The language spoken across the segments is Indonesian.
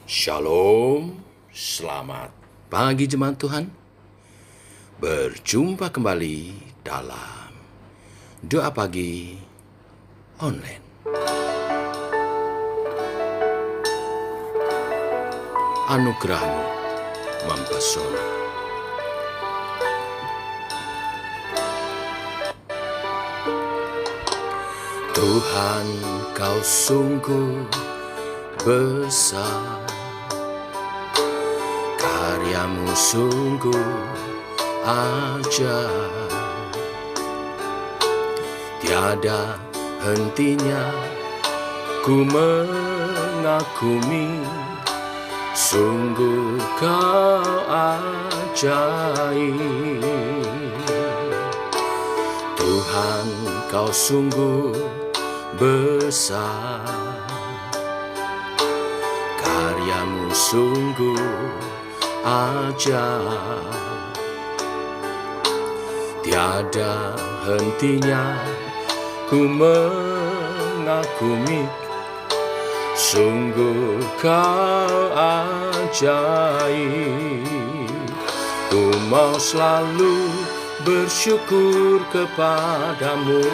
Shalom, selamat pagi jemaat Tuhan. Berjumpa kembali dalam doa pagi online. Anugerahmu mempesona. Tuhan, kau sungguh besar, karyamu sungguh ajaib, tiada hentinya ku mengagumi, sungguh kau ajaib. Tuhan, kau sungguh besar, karyamu sungguh ajaib, tiada hentinya ku mengagumi, sungguh kau ajaib. Ku mau selalu bersyukur kepadamu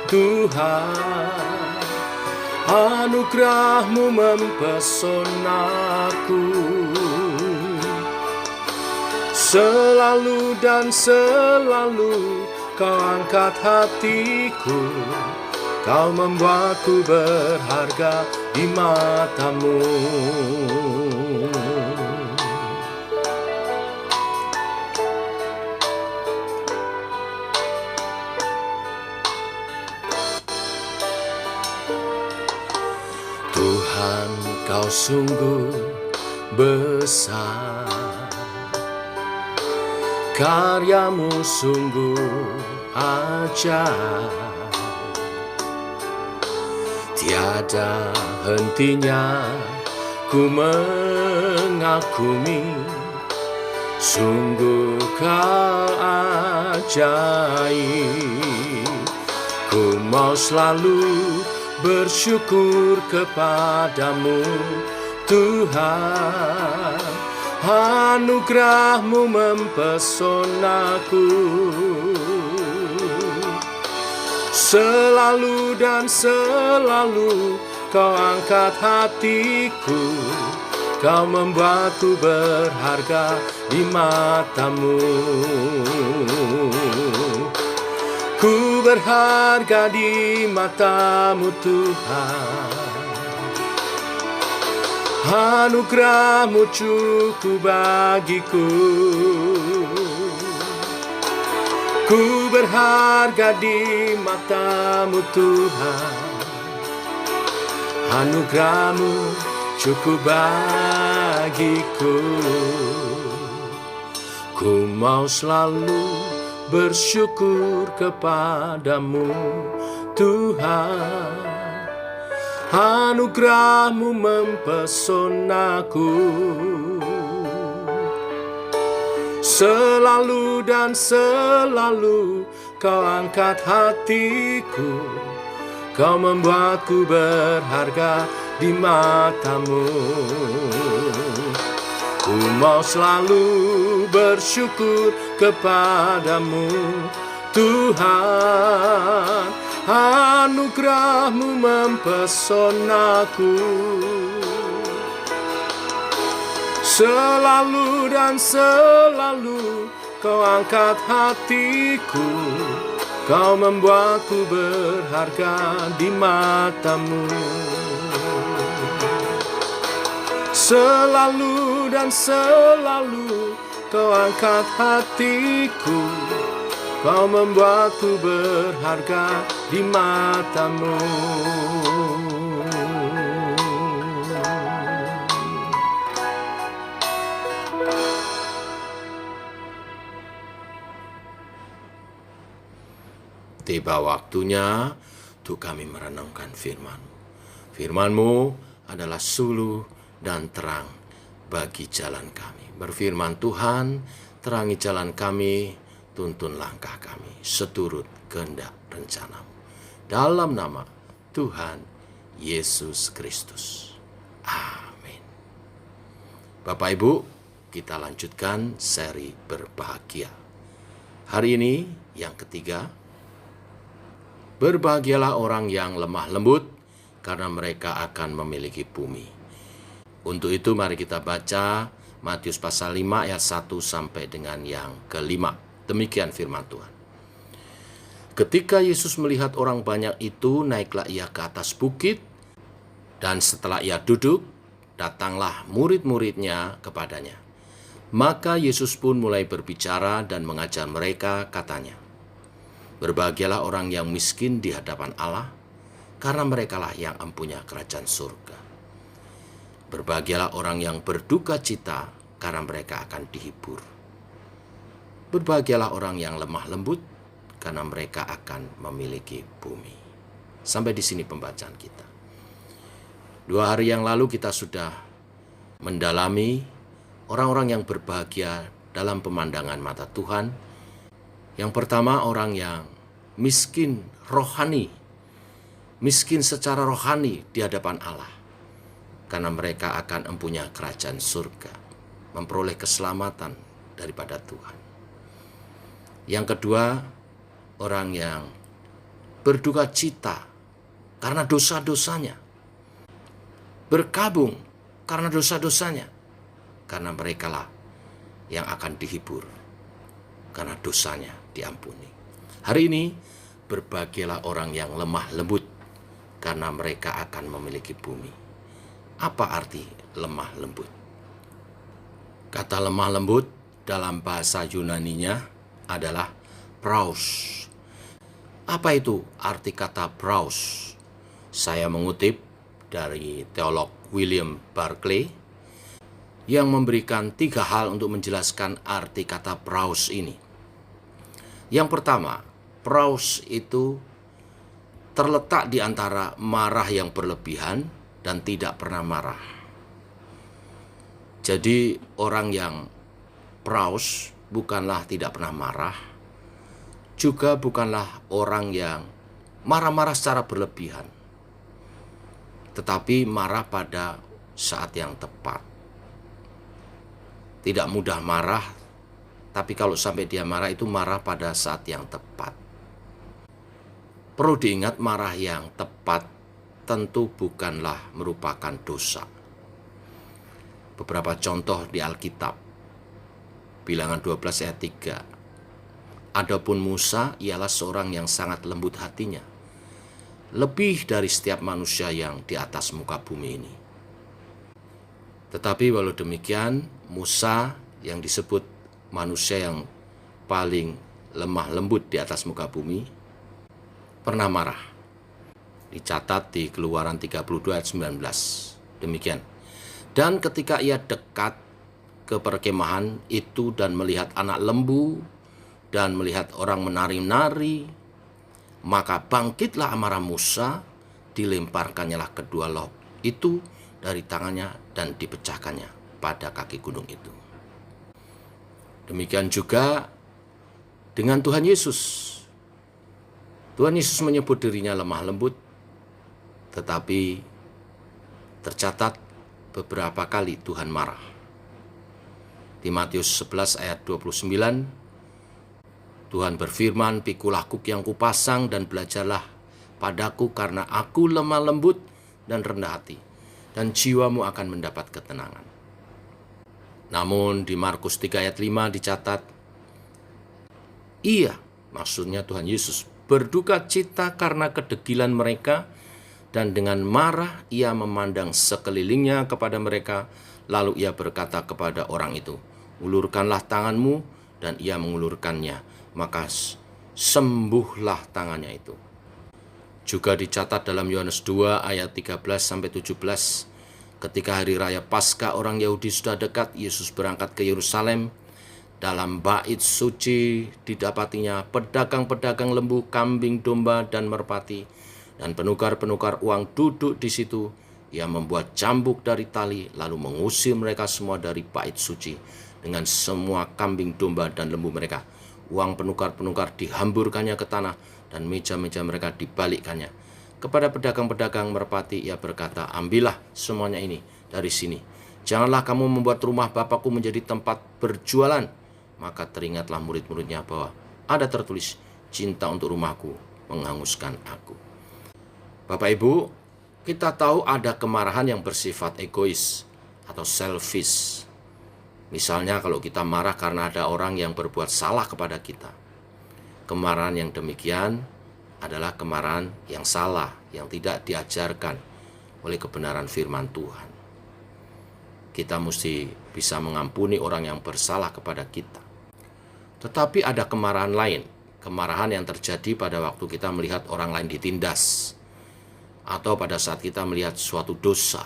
Tuhan, anugerahmu mempesonaku. Selalu dan selalu kau angkat hatiku, kau membuatku berharga di matamu. Tuhan, kau sungguh besar, karyamu sungguh ajaib, tiada hentinya ku mengagumi, sungguh kau ajaib. Ku mau selalu bersyukur kepadamu Tuhan, anugerahmu mempesonaku. Selalu dan selalu kau angkat hatiku, kau membuatku berharga di matamu. Ku berharga di matamu Tuhan, anugerahmu cukup bagiku. Ku berharga di matamu Tuhan, anugerahmu cukup bagiku. Ku mau selalu bersyukur kepadamu Tuhan, anugerahmu mempesonaku. Selalu dan selalu kau angkat hatiku, kau membuatku berharga di matamu. Ku mau selalu bersyukur kepadamu Tuhan, anugerahmu mempesonaku. Selalu dan selalu kau angkat hatiku, kau membuatku berharga di matamu. Selalu dan selalu kau angkat hatiku, kau membuatku berharga di matamu. Tiba waktunya untuk kami merenungkan firman-Mu. Firman-Mu adalah suluh dan terang bagi jalan kami. Berfirman Tuhan, terangi jalan kami, tuntun langkah kami, seturut kehendak rencana-Mu. Dalam nama Tuhan Yesus Kristus. Amin. Bapak Ibu, kita lanjutkan seri berbahagia. Hari ini yang ketiga, berbahagialah orang yang lemah lembut, karena mereka akan memiliki bumi. Untuk itu mari kita baca Matius pasal 5 ayat 1 sampai dengan yang ke-5. Demikian firman Tuhan. Ketika Yesus melihat orang banyak itu, naiklah ia ke atas bukit, dan setelah ia duduk, datanglah murid-muridnya kepadanya. Maka Yesus pun mulai berbicara dan mengajar mereka, katanya, berbahagialah orang yang miskin di hadapan Allah, karena merekalah yang empunya kerajaan surga. Berbahagialah orang yang berduka cita, karena mereka akan dihibur. Berbahagialah orang yang lemah lembut, karena mereka akan memiliki bumi. Sampai di sini pembacaan kita. 2 hari yang lalu kita sudah mendalami orang-orang yang berbahagia dalam pemandangan mata Tuhan. Yang pertama, orang yang miskin rohani, miskin secara rohani di hadapan Allah, karena mereka akan mempunyai kerajaan surga, memperoleh keselamatan daripada Tuhan. Yang kedua, orang yang berduka cita karena dosa-dosanya, berkabung karena dosa-dosanya, karena merekalah yang akan dihibur, karena dosanya diampuni. Hari ini, berbahagialah orang yang lemah lembut, karena mereka akan memiliki bumi. Apa arti lemah lembut? Kata lemah lembut dalam bahasa Yunaninya adalah praus. Apa itu arti kata praus? Saya mengutip dari teolog William Barclay yang memberikan 3 hal untuk menjelaskan arti kata praus ini. Yang pertama, praus itu terletak di antara marah yang berlebihan dan tidak pernah marah. Jadi orang yang praus bukanlah tidak pernah marah, juga bukanlah orang yang marah-marah secara berlebihan, tetapi marah pada saat yang tepat. Tidak mudah marah, tapi kalau sampai dia marah itu marah pada saat yang tepat. Perlu diingat, marah yang tepat tentu bukanlah merupakan dosa. Beberapa contoh di Alkitab. Bilangan 12 ayat 3. Adapun Musa ialah seorang yang sangat lembut hatinya, lebih dari setiap manusia yang di atas muka bumi ini. Tetapi walau demikian, Musa yang disebut manusia yang paling lemah lembut di atas muka bumi, pernah marah. Dicatat di Keluaran 32 ayat 19. Demikian. Dan ketika ia dekat ke perkemahan itu dan melihat anak lembu dan melihat orang menari-nari, maka bangkitlah amarah Musa, dilemparkannya lah kedua loh itu dari tangannya dan dipecahkannya pada kaki gunung itu. Demikian juga dengan Tuhan Yesus. Tuhan Yesus menyebut dirinya lemah lembut, tetapi tercatat beberapa kali Tuhan marah. Di Matius 11 ayat 29, Tuhan berfirman, "Pikulah kuk yang kupasang dan belajarlah padaku, karena aku lemah lembut dan rendah hati, dan jiwamu akan mendapat ketenangan." Namun di Markus 3 ayat 5 dicatat, ia, maksudnya Tuhan Yesus, berduka cita karena kedegilan mereka, dan dengan marah ia memandang sekelilingnya kepada mereka, lalu ia berkata kepada orang itu, "Ulurkanlah tanganmu," dan ia mengulurkannya, maka sembuhlah tangannya itu. Juga dicatat dalam Yohanes 2 ayat 13-17, ketika hari raya Paskah orang Yahudi sudah dekat, Yesus berangkat ke Yerusalem. Dalam bait suci didapatinya pedagang-pedagang lembu, kambing, domba, dan merpati, dan penukar-penukar uang duduk di situ. Ia membuat cambuk dari tali, lalu mengusir mereka semua dari bait suci dengan semua kambing, domba, dan lembu mereka. Uang penukar-penukar dihamburkannya ke tanah, dan meja-meja mereka dibalikkannya. Kepada pedagang-pedagang merpati ia berkata, "Ambillah semuanya ini dari sini. Janganlah kamu membuat rumah Bapakku menjadi tempat berjualan. Maka teringatlah murid-muridnya bahwa ada tertulis, cinta untuk rumahku menghanguskan aku. Bapak Ibu, kita tahu ada kemarahan yang bersifat egois atau selfish. Misalnya kalau kita marah karena ada orang yang berbuat salah kepada kita. Kemarahan yang demikian adalah kemarahan yang salah, yang tidak diajarkan oleh kebenaran firman Tuhan. Kita mesti bisa mengampuni orang yang bersalah kepada kita. Tetapi ada kemarahan lain, kemarahan yang terjadi pada waktu kita melihat orang lain ditindas, atau pada saat kita melihat suatu dosa,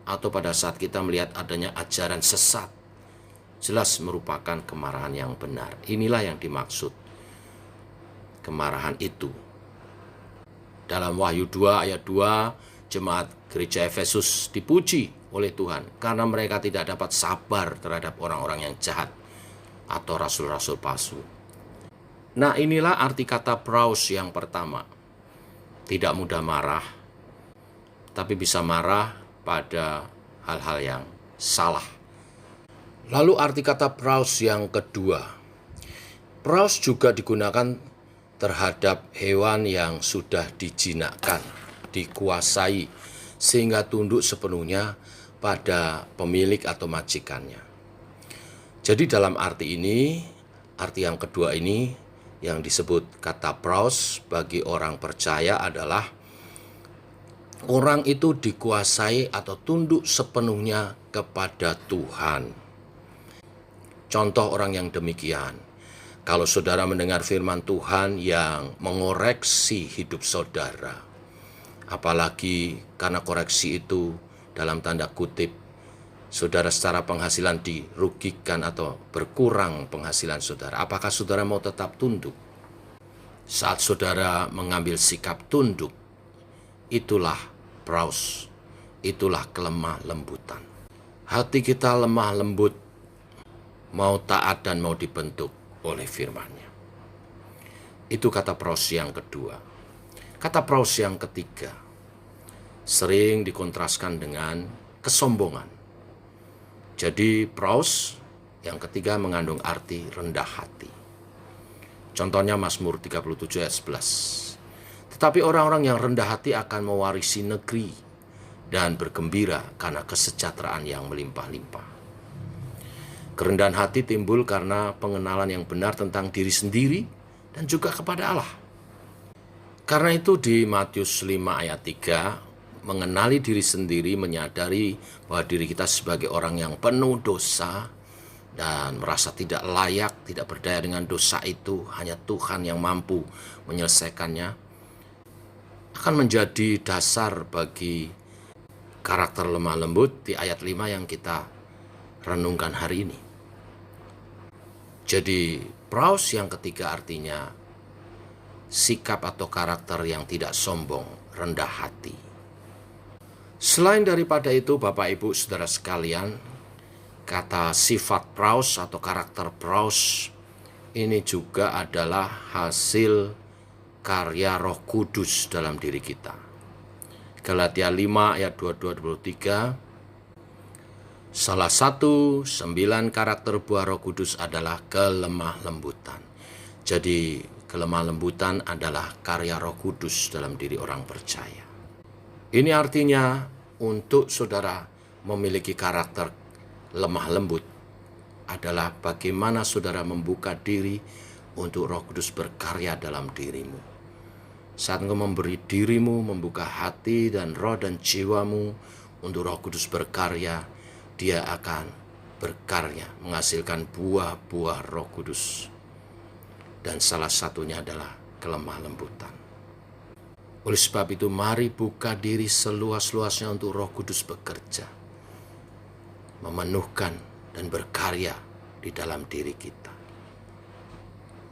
atau pada saat kita melihat adanya ajaran sesat. Jelas merupakan kemarahan yang benar. Inilah yang dimaksud kemarahan itu. Dalam Wahyu 2 ayat 2, jemaat gereja Efesus dipuji oleh Tuhan karena mereka tidak dapat sabar terhadap orang-orang yang jahat atau rasul-rasul palsu. Nah, inilah arti kata praus yang pertama. Tidak mudah marah, tapi bisa marah pada hal-hal yang salah. Lalu arti kata praus yang kedua. Praus juga digunakan terhadap hewan yang sudah dijinakkan, dikuasai, sehingga tunduk sepenuhnya pada pemilik atau majikannya. Jadi dalam arti ini, arti yang kedua ini yang disebut kata praus bagi orang percaya adalah orang itu dikuasai atau tunduk sepenuhnya kepada Tuhan. Contoh orang yang demikian, kalau saudara mendengar firman Tuhan yang mengoreksi hidup saudara, apalagi karena koreksi itu dalam tanda kutip, saudara secara penghasilan dirugikan atau berkurang penghasilan saudara, apakah saudara mau tetap tunduk? Saat saudara mengambil sikap tunduk, itulah praus, itulah kelemah lembutan. Hati kita lemah lembut, mau taat dan mau dibentuk oleh firman-Nya. Itu kata praus yang kedua. Kata praus yang ketiga sering dikontraskan dengan kesombongan. Jadi praus yang ketiga mengandung arti rendah hati. Contohnya Mazmur 37 ayat 11. Tetapi orang-orang yang rendah hati akan mewarisi negeri dan bergembira karena kesejahteraan yang melimpah-limpah. Kerendahan hati timbul karena pengenalan yang benar tentang diri sendiri dan juga kepada Allah. Karena itu di Matius 5 ayat 3, mengenali diri sendiri, menyadari bahwa diri kita sebagai orang yang penuh dosa dan merasa tidak layak, tidak berdaya dengan dosa itu, hanya Tuhan yang mampu menyelesaikannya, akan menjadi dasar bagi karakter lemah lembut di ayat 5 yang kita renungkan hari ini. Jadi praus yang ketiga artinya sikap atau karakter yang tidak sombong, rendah hati. Selain daripada itu, Bapak Ibu Saudara sekalian, kata sifat praus atau karakter praus ini juga adalah hasil karya Roh Kudus dalam diri kita. Galatia 5 ayat 22-23, salah satu 9 karakter buah Roh Kudus adalah kelemah lembutan. Jadi kelemah lembutan adalah karya Roh Kudus dalam diri orang percaya. Ini artinya untuk saudara memiliki karakter lemah lembut adalah bagaimana saudara membuka diri untuk Roh Kudus berkarya dalam dirimu. Saat engkau memberi dirimu, membuka hati dan roh dan jiwamu untuk Roh Kudus berkarya, Dia akan berkarya, menghasilkan buah-buah Roh Kudus. Dan salah satunya adalah kelemah lembutan. Oleh sebab itu, mari buka diri seluas-luasnya untuk Roh Kudus bekerja, memenuhkan dan berkarya di dalam diri kita,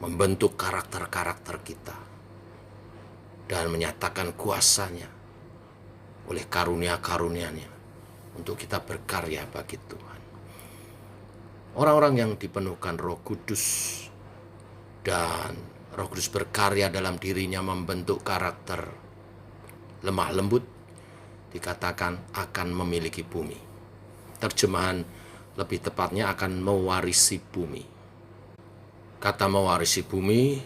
membentuk karakter-karakter kita, dan menyatakan kuasanya oleh karunia-karunia-Nya untuk kita berkarya bagi Tuhan. Orang-orang yang dipenuhkan Roh Kudus dan Roh Kudus berkarya dalam dirinya membentuk karakter lemah lembut, dikatakan akan memiliki bumi. terjemahan lebih tepatnya akan mewarisi bumi. Kata mewarisi bumi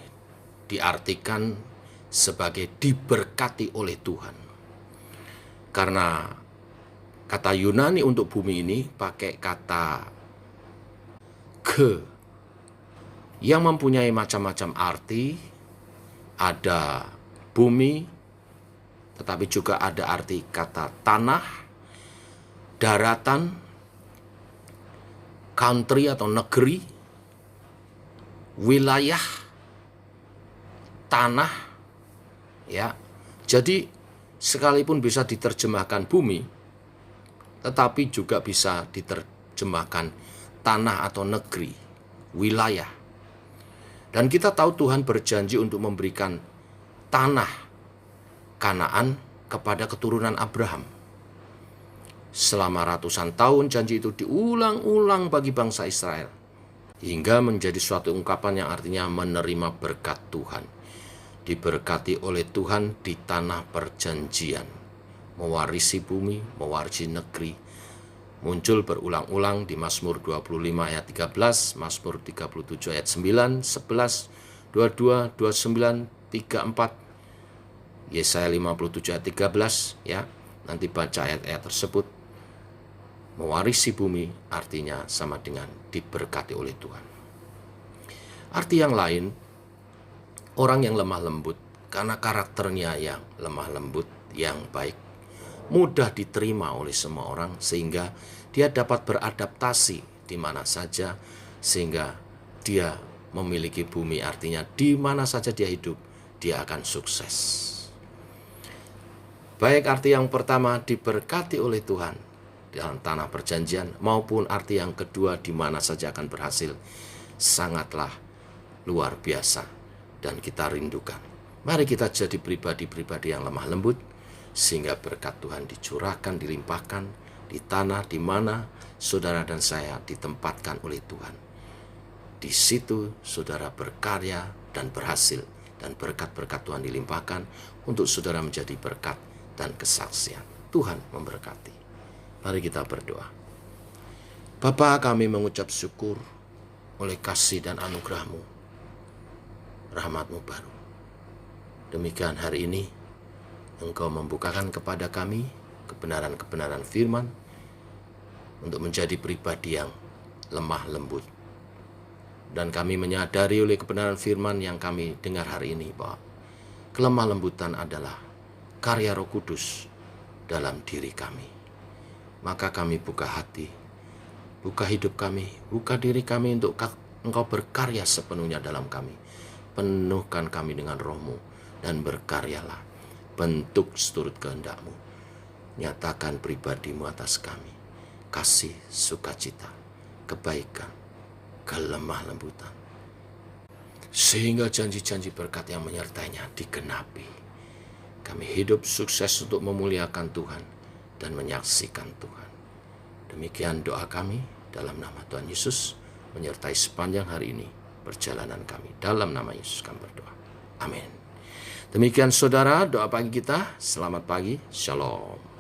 diartikan sebagai diberkati oleh Tuhan. Karena kata Yunani untuk bumi ini pakai kata ke, yang mempunyai macam-macam arti. Ada bumi, tetapi juga ada arti kata tanah, daratan, country atau negeri, wilayah, tanah, ya. Jadi sekalipun bisa diterjemahkan bumi, tetapi juga bisa diterjemahkan tanah atau negeri, wilayah. Dan kita tahu Tuhan berjanji untuk memberikan tanah Kanaan kepada keturunan Abraham. Selama ratusan tahun janji itu diulang-ulang bagi bangsa Israel, hingga menjadi suatu ungkapan yang artinya menerima berkat Tuhan. Diberkati oleh Tuhan di tanah perjanjian, mewarisi bumi, mewarisi negeri. Muncul berulang-ulang di Mazmur 25 ayat 13, Mazmur 37 ayat 9, 11, 22, 29, 34, Yesaya 57 ayat 13, ya. Nanti baca ayat-ayat tersebut. Mewarisi bumi artinya sama dengan diberkati oleh Tuhan. Arti yang lain, orang yang lemah lembut, karena karakternya yang lemah lembut, yang baik, mudah diterima oleh semua orang, sehingga dia dapat beradaptasi di mana saja, sehingga dia memiliki bumi, artinya di mana saja dia hidup, dia akan sukses. Baik arti yang pertama, diberkati oleh Tuhan dalam tanah perjanjian, maupun arti yang kedua, di mana saja akan berhasil, sangatlah luar biasa dan kita rindukan. Mari kita jadi pribadi-pribadi yang lemah lembut, sehingga berkat Tuhan dicurahkan, dilimpahkan di tanah di mana saudara dan saya ditempatkan oleh Tuhan. Di situ saudara berkarya dan berhasil, dan berkat-berkat Tuhan dilimpahkan untuk saudara menjadi berkat dan kesaksian. Tuhan memberkati. Mari kita berdoa. Bapa, kami mengucap syukur oleh kasih dan anugerah-Mu, rahmat-Mu baru. Demikian hari ini Engkau membukakan kepada kami kebenaran-kebenaran firman untuk menjadi pribadi yang lemah lembut. Dan kami menyadari oleh kebenaran firman yang kami dengar hari ini bahwa kelemah lembutan adalah karya Roh Kudus dalam diri kami. Maka kami buka hati, buka hidup kami, buka diri kami untuk Engkau berkarya sepenuhnya dalam kami. Penuhkan kami dengan Roh-Mu dan berkaryalah. Bentuk seturut kehendak-Mu. Nyatakan pribadi-Mu atas kami. Kasih, sukacita, kebaikan, kelemah lembutan. Sehingga janji-janji berkat yang menyertainya digenapi. Kami hidup sukses untuk memuliakan Tuhan dan menyaksikan Tuhan. Demikian doa kami dalam nama Tuhan Yesus, menyertai sepanjang hari ini perjalanan kami. Dalam nama Yesus kami berdoa. Amin. Demikian saudara, doa pagi kita. Selamat pagi. Shalom.